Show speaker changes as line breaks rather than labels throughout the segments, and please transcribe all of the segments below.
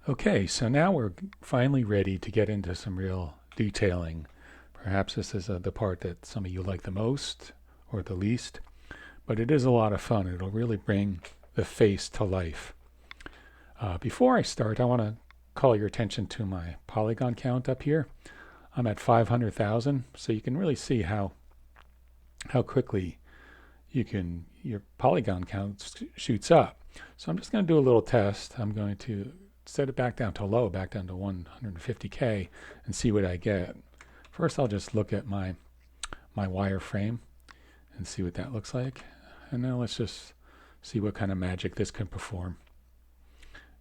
Okay, so now we're finally ready to get into some real detailing. Perhaps this is the part that some of you like the most or the least, but it is a lot of fun. It'll really bring the face to life. Before I start, I want to call your attention to my polygon count up here. I'm at 500,000, so you can really see how quickly your polygon count shoots up. So I'm just going to do a little test. I'm going to set it back down to low, back down to 150K, and see what I get. First, I'll just look at my wireframe and see what that looks like. And now let's just see what kind of magic this can perform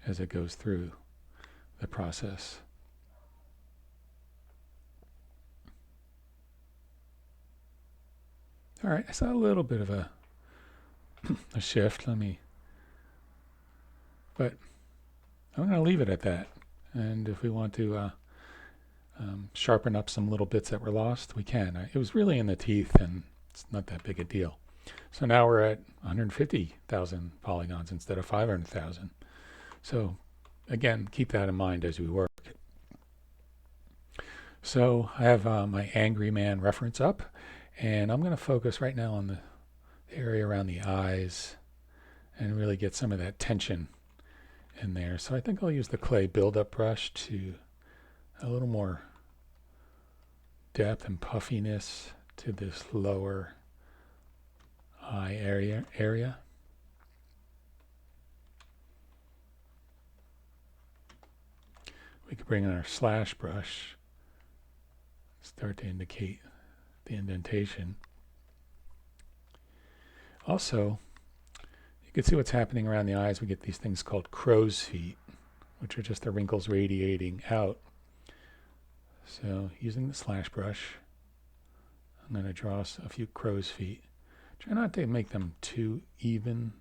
as it goes through the process. All right, I saw a little bit of a shift. But I'm going to leave it at that. And if we want to sharpen up some little bits that were lost, we can. It was really in the teeth, and it's not that big a deal. So now we're at 150,000 polygons instead of 500,000. So again, keep that in mind as we work. So I have my Angry Man reference up, and I'm going to focus right now on the area around the eyes and really get some of that tension in there. So I think I'll use the clay buildup brush to a little more depth and puffiness to this lower eye area. We could bring in our slash brush, start to indicate the indentation. Also, you can see what's happening around the eyes. We get these things called crow's feet, which are just the wrinkles radiating out. So using the slash brush, I'm going to draw a few crow's feet. Try not to make them too even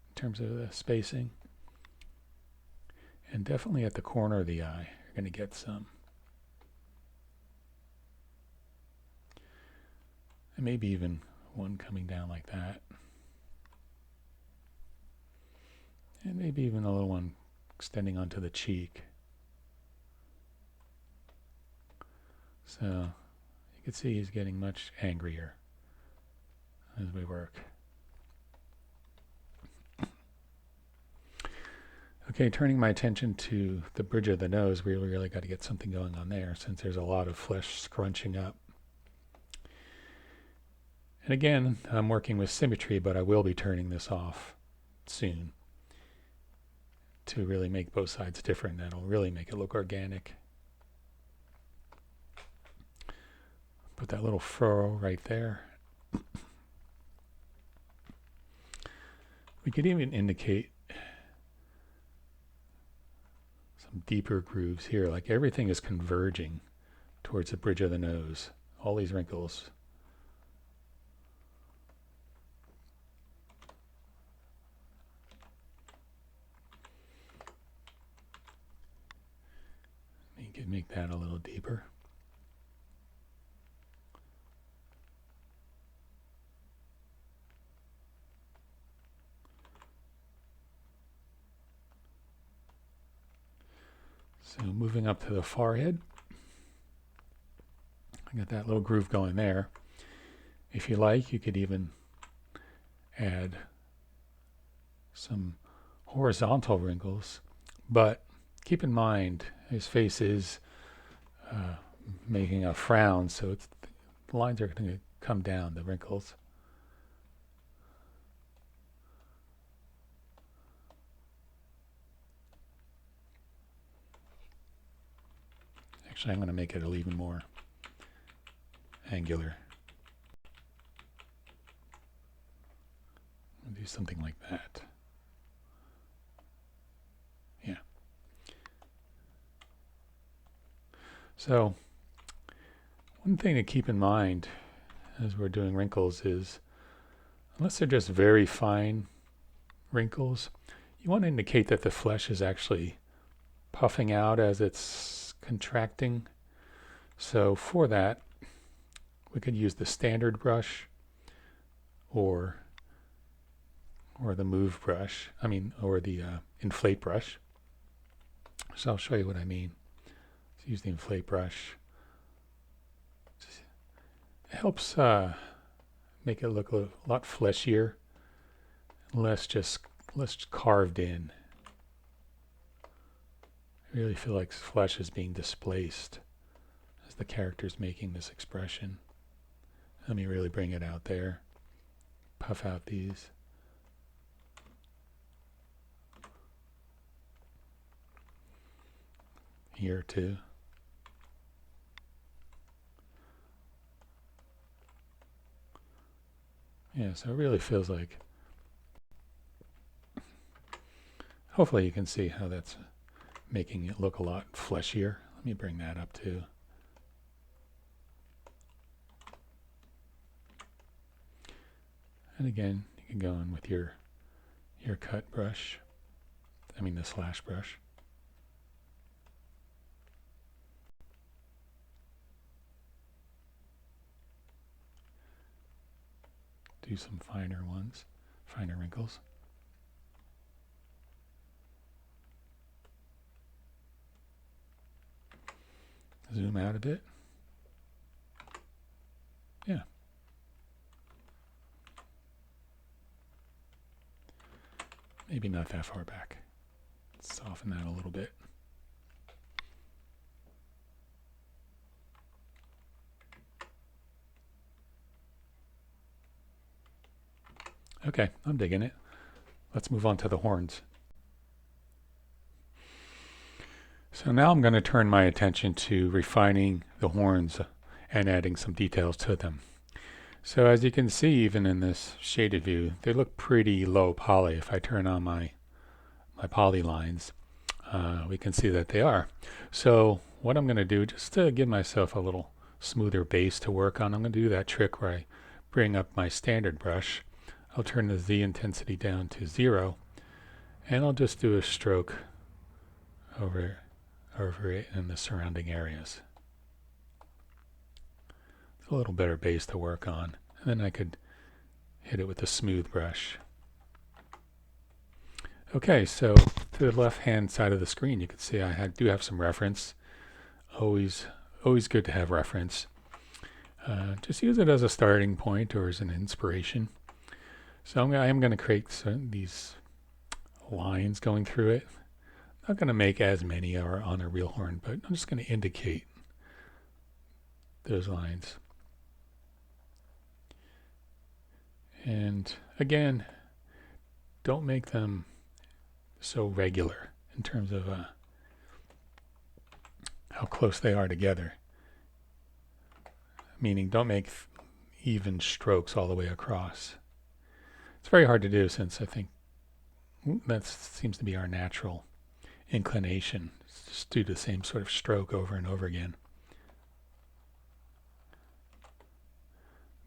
in terms of the spacing. And definitely at the corner of the eye, you're going to get some. And maybe even one coming down like that. And maybe even a little one extending onto the cheek. So you can see he's getting much angrier as we work. Okay, turning my attention to the bridge of the nose, we really got to get something going on there since there's a lot of flesh scrunching up. And again, I'm working with symmetry, but I will be turning this off soon to really make both sides different. That'll really make it look organic. Put that little furrow right there. We could even indicate some deeper grooves here, like everything is converging towards the bridge of the nose. All these wrinkles. You can make that a little deeper. So moving up to the forehead, I got that little groove going there. If you like, you could even add some horizontal wrinkles, but keep in mind his face is making a frown, so the lines are going to come down, the wrinkles. Actually, I'm going to make it a little even more angular. I'll do something like that. Yeah. So, one thing to keep in mind as we're doing wrinkles is, unless they're just very fine wrinkles, you want to indicate that the flesh is actually puffing out as it's contracting. So for that, we could use the standard brush or the move brush, or the inflate brush. So I'll show you what I mean. Let's use the inflate brush. It helps make it look a lot fleshier, less carved in. I really feel like flesh is being displaced as the character's making this expression. Let me really bring it out there. Puff out these. Here too. Yeah, so it really feels like, hopefully you can see how that's making it look a lot fleshier. Let me bring that up too. And again, you can go in with your cut brush. I mean the slash brush. Do some finer ones, finer wrinkles. Zoom out a bit. Yeah. Maybe not that far back. Soften that a little bit. Okay, I'm digging it. Let's move on to the horns. So now I'm going to turn my attention to refining the horns and adding some details to them. So as you can see, even in this shaded view, they look pretty low poly. If I turn on my poly lines, we can see that they are. So what I'm going to do, just to give myself a little smoother base to work on, I'm going to do that trick where I bring up my standard brush. I'll turn the Z intensity down to 0, and I'll just do a stroke over it in the surrounding areas. It's a little better base to work on. And then I could hit it with a smooth brush. Okay, so to the left hand side of the screen, you can see I do have some reference. Always good to have reference. Just use it as a starting point or as an inspiration. So I am going to create these lines going through it. Not going to make as many on a real horn, but I'm just going to indicate those lines. And again, don't make them so regular in terms of how close they are together. Meaning don't make even strokes all the way across. It's very hard to do since I think that seems to be our natural inclination. Just do the same sort of stroke over and over again.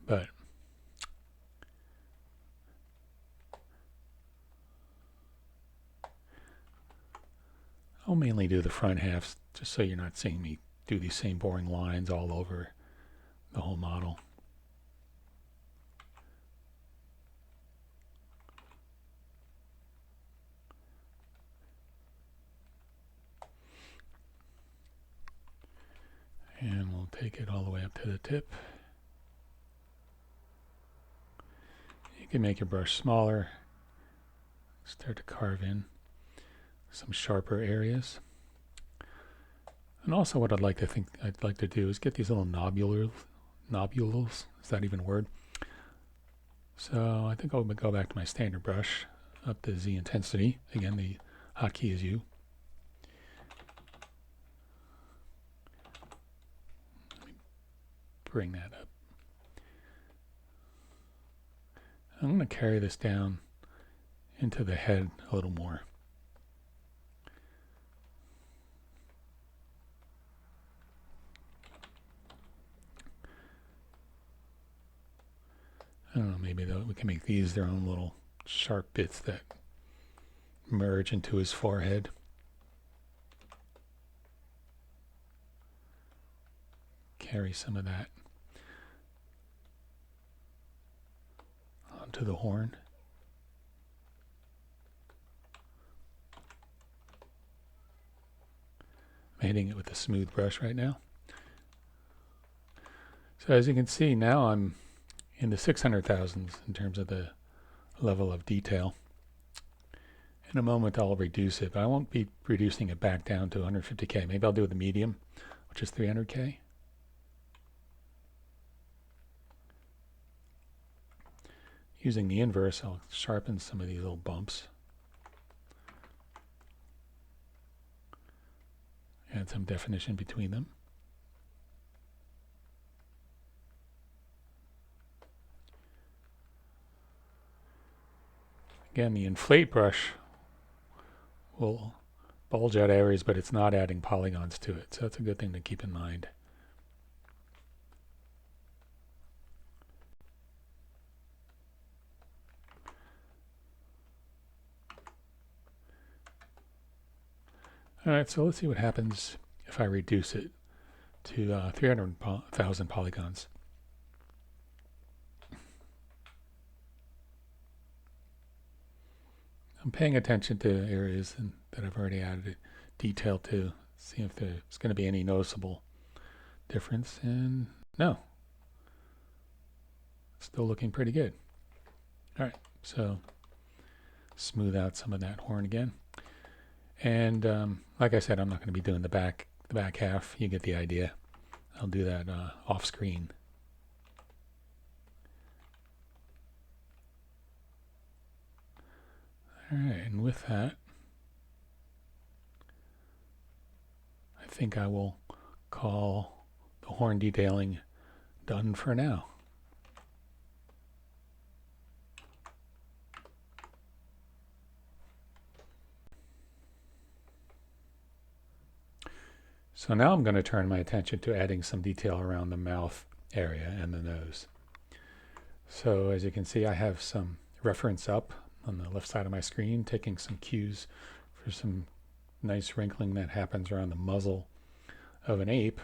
But I'll mainly do the front halves just so you're not seeing me do these same boring lines all over the whole model. And we'll take it all the way up to the tip. You can make your brush smaller. Start to carve in some sharper areas. And also what I'd like to do is get these little nobules. Is that even a word? So I think I'll go back to my standard brush, up to Z intensity. Again, the hotkey is U. Let me bring that up. I'm going to carry this down into the head a little more. I don't know, maybe we can make these their own little sharp bits that merge into his forehead. Carry some of that onto the horn. I'm hitting it with a smooth brush right now. So as you can see, now I'm in the 600,000s in terms of the level of detail. In a moment I'll reduce it, but I won't be reducing it back down to 150K. Maybe I'll do the medium, which is 300K. Using the inverse, I'll sharpen some of these little bumps. Add some definition between them. Again, the inflate brush will bulge out areas, but it's not adding polygons to it, so that's a good thing to keep in mind. Alright, so let's see what happens if I reduce it to 300,000 polygons. I'm paying attention to areas that I've already added detail to, see if there's going to be any noticeable difference, and no. Still looking pretty good. Alright, so smooth out some of that horn again. And like I said, I'm not going to be doing the back half. You get the idea. I'll do that off screen. Alright, and with that, I think I will call the horn detailing done for now. So now I'm going to turn my attention to adding some detail around the mouth area and the nose. So as you can see, I have some reference up on the left side of my screen, taking some cues for some nice wrinkling that happens around the muzzle of an ape.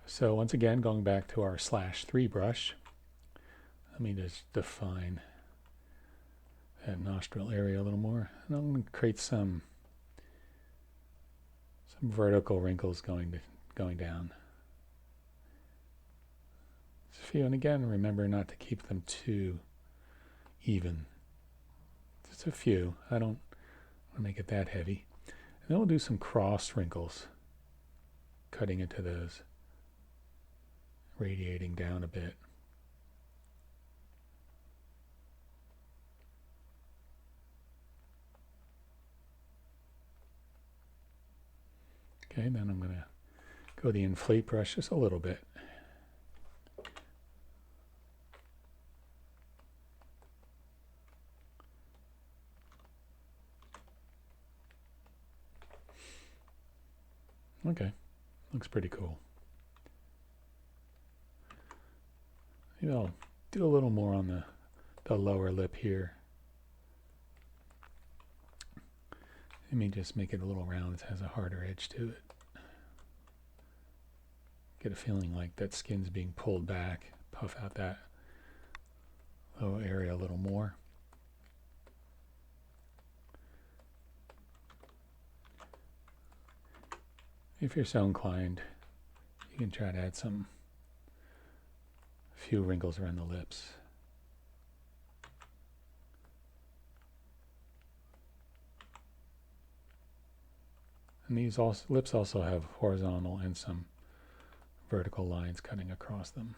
So once again, going back to our /3 brush, let me just define that nostril area a little more. And I'm going to create some vertical wrinkles going down. Just a few, and again, remember not to keep them too even. Just a few. I don't want to make it that heavy. And then we'll do some cross wrinkles, cutting into those, radiating down a bit. Okay, then I'm going to go the inflate brush just a little bit. Okay, looks pretty cool. Maybe I'll do a little more on the lower lip here. Let me just make it a little round. It has a harder edge to it. Get a feeling like that skin's being pulled back. Puff out that lower area a little more. If you're so inclined, you can try to add a few wrinkles around the lips. And these lips also have horizontal and some vertical lines cutting across them.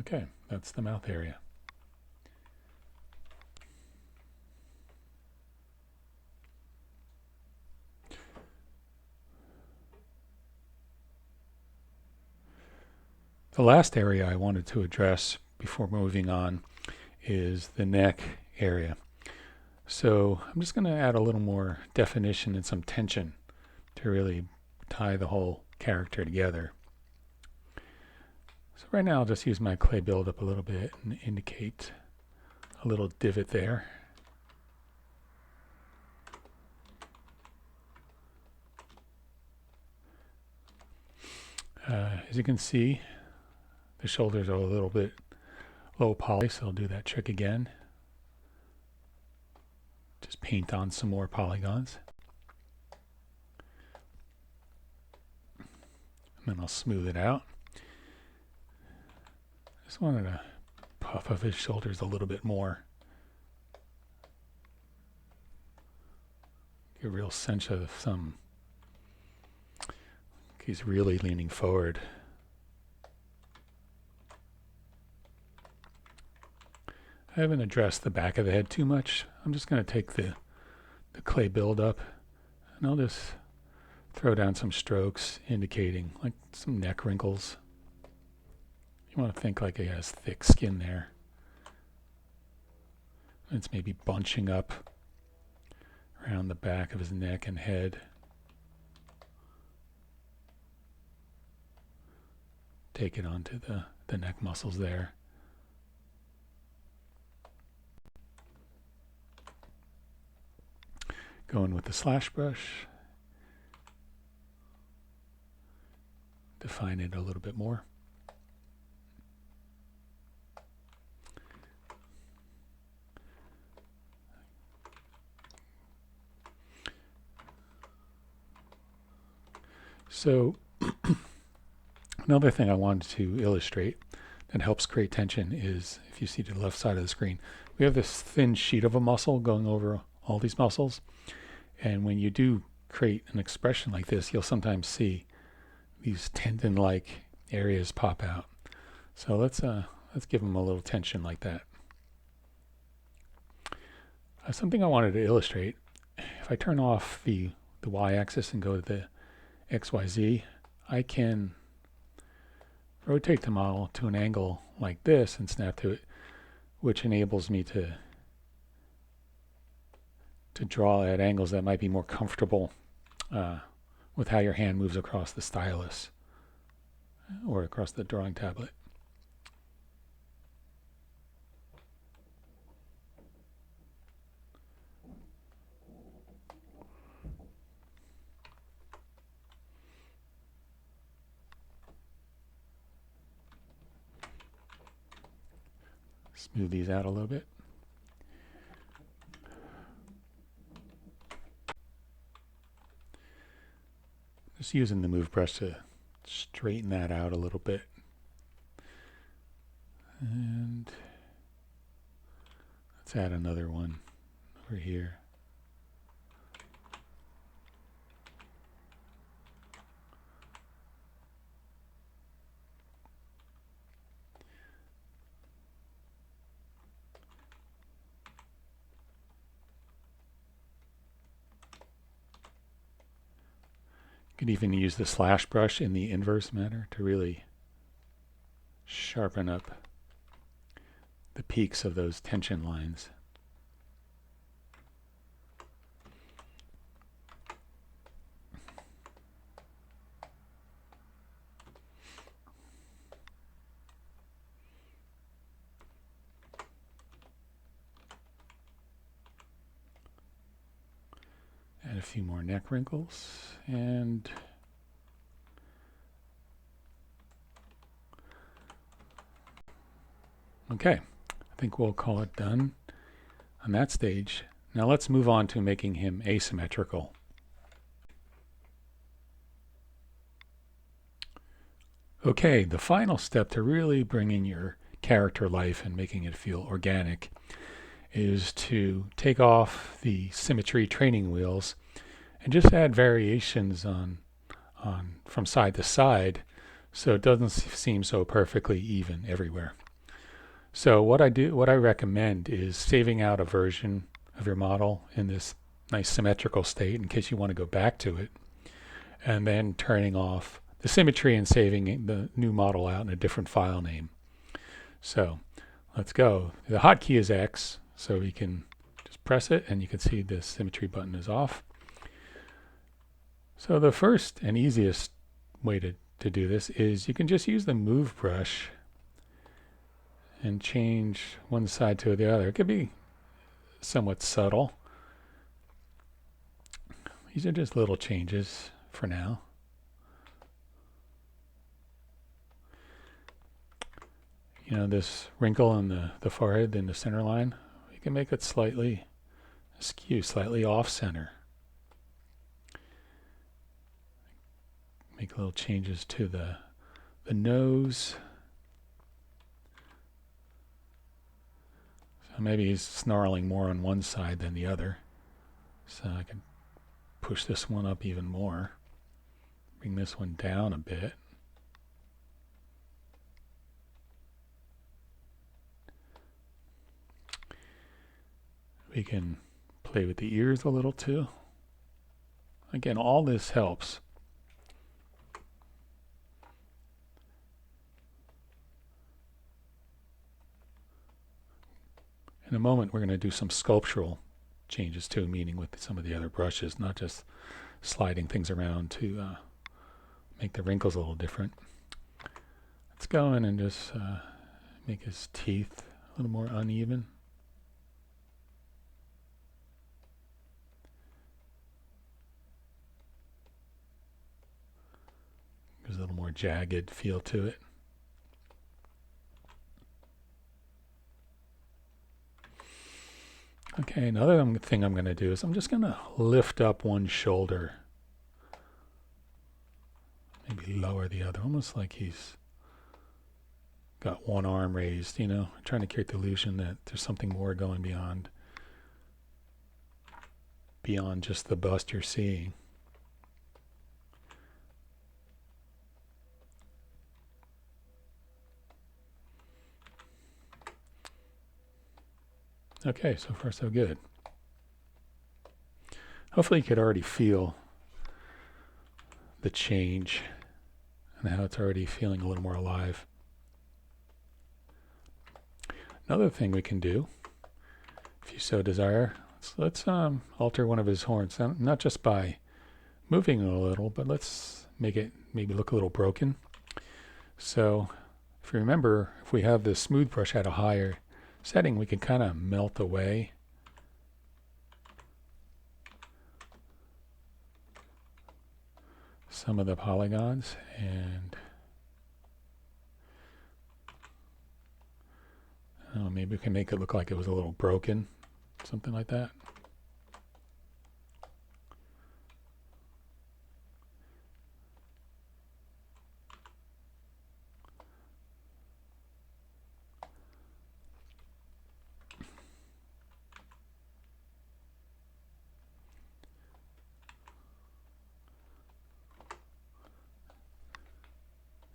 Okay, that's the mouth area. The last area I wanted to address before moving on is the neck area. So I'm just going to add a little more definition and some tension to really tie the whole character together. So right now I'll just use my clay buildup a little bit and indicate a little divot there. As you can see, the shoulders are a little bit low poly, so I'll do that trick again. Just paint on some more polygons. And then I'll smooth it out. Just wanted to puff up his shoulders a little bit more. Get a real sense of some. He's really leaning forward. I haven't addressed the back of the head too much. I'm just going to take the clay buildup and I'll just throw down some strokes indicating like some neck wrinkles. You want to think like he has thick skin there. It's maybe bunching up around the back of his neck and head. Take it onto the neck muscles there. Going with the slash brush. Define it a little bit more. So another thing I wanted to illustrate that helps create tension is, if you see to the left side of the screen, we have this thin sheet of a muscle going over all these muscles. And when you do create an expression like this, you'll sometimes see these tendon-like areas pop out. So let's give them a little tension like that. Something I wanted to illustrate, if I turn off the y-axis and go to the XYZ, I can rotate the model to an angle like this and snap to it, which enables me to draw at angles that might be more comfortable with how your hand moves across the stylus or across the drawing tablet. Smooth these out a little bit. Just using the move brush to straighten that out a little bit. And let's add another one over here. You could even use the slash brush in the inverse manner to really sharpen up the peaks of those tension lines. Add a few more neck wrinkles, and okay, I think we'll call it done on that stage. Now let's move on to making him asymmetrical. Okay, the final step to really bringing your character life and making it feel organic is to take off the symmetry training wheels and just add variations on from side to side so it doesn't seem so perfectly even everywhere. So what I recommend is saving out a version of your model in this nice symmetrical state in case you want to go back to it, and then turning off the symmetry and saving the new model out in a different file name. So let's go. The hotkey is X, so we can just press it and you can see the symmetry button is off. So the first and easiest way to do this is you can just use the move brush and change one side to the other. It could be somewhat subtle. These are just little changes for now. You know, this wrinkle in the forehead in the center line, we can make it slightly askew, slightly off center. Make little changes to the nose. So maybe he's snarling more on one side than the other. So I can push this one up even more. Bring this one down a bit. We can play with the ears a little too. Again, all this helps. In a moment, we're going to do some sculptural changes too, meaning with some of the other brushes, not just sliding things around to make the wrinkles a little different. Let's go in and just make his teeth a little more uneven. Gives a little more jagged feel to it. Okay, another thing I'm going to do is I'm just going to lift up one shoulder. Maybe lower the other, almost like he's got one arm raised, you know, trying to create the illusion that there's something more going beyond just the bust you're seeing. Okay, so far so good. Hopefully you could already feel the change and how it's already feeling a little more alive. Another thing we can do, if you so desire, let's alter one of his horns, not just by moving it a little, but let's make it maybe look a little broken. So if you remember, if we have the smooth brush at a higher setting, we can kind of melt away some of the polygons, and maybe we can make it look like it was a little broken, something like that.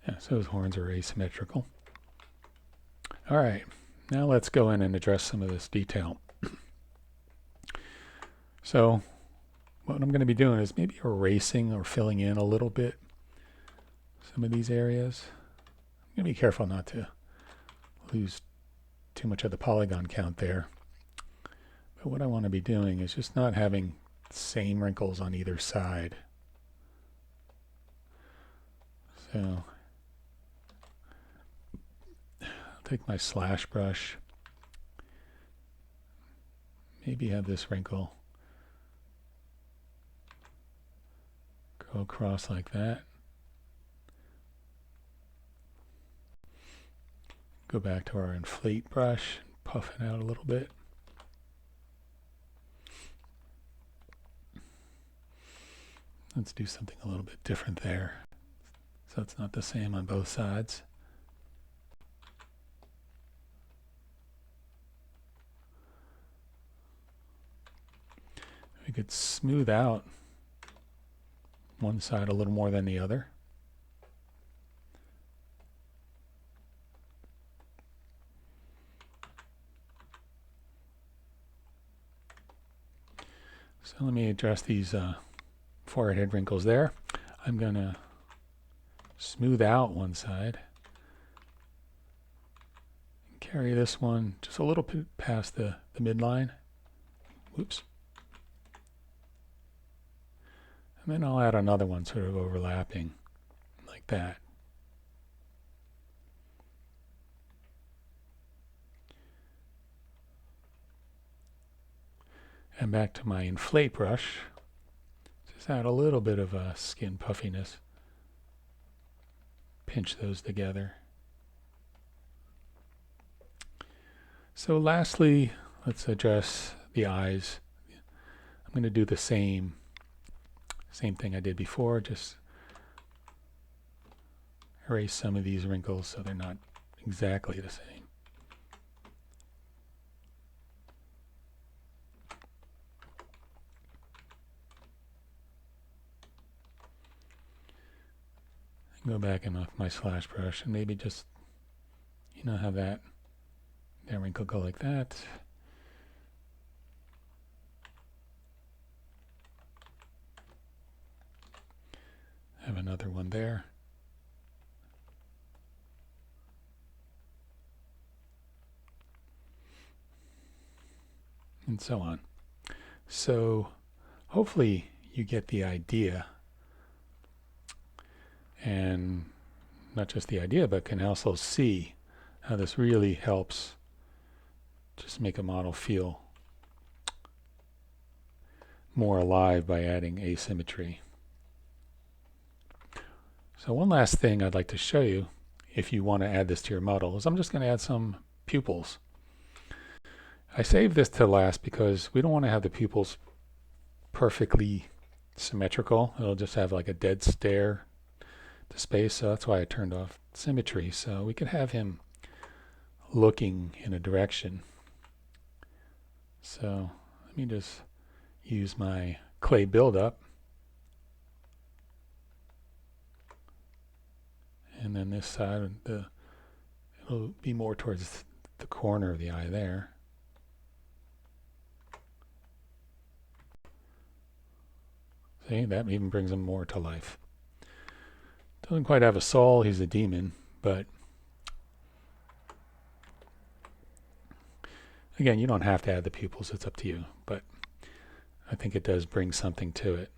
Yeah, so his horns are asymmetrical. All right, now let's go in and address some of this detail. So what I'm going to be doing is maybe erasing or filling in a little bit some of these areas. I'm going to be careful not to lose too much of the polygon count there. But what I want to be doing is just not having the same wrinkles on either side. So take my slash brush, maybe have this wrinkle go across like that. Go back to our inflate brush, puff it out a little bit. Let's do something a little bit different there, so it's not the same on both sides. We could smooth out one side a little more than the other. So let me address these forehead wrinkles there. I'm going to smooth out one side and carry this one just a little bit past the midline. Whoops. And then I'll add another one sort of overlapping like that. And back to my inflate brush. Just add a little bit of skin puffiness. Pinch those together. So lastly, let's address the eyes. I'm going to do the same thing I did before, just erase some of these wrinkles so they're not exactly the same. Go back in off my slash brush and maybe just, have that wrinkle go like that. Have another one there. And so on. So hopefully you get the idea, and not just the idea, but can also see how this really helps just make a model feel more alive by adding asymmetry. So one last thing I'd like to show you, if you want to add this to your model, is I'm just going to add some pupils. I saved this to last because we don't want to have the pupils perfectly symmetrical. It'll just have like a dead stare to space, so that's why I turned off symmetry. So we could have him looking in a direction. So let me just use my clay buildup. And then this side, it'll be more towards the corner of the eye there. See, that even brings him more to life. Doesn't quite have a soul, he's a demon, but again, you don't have to add the pupils, it's up to you, but I think it does bring something to it.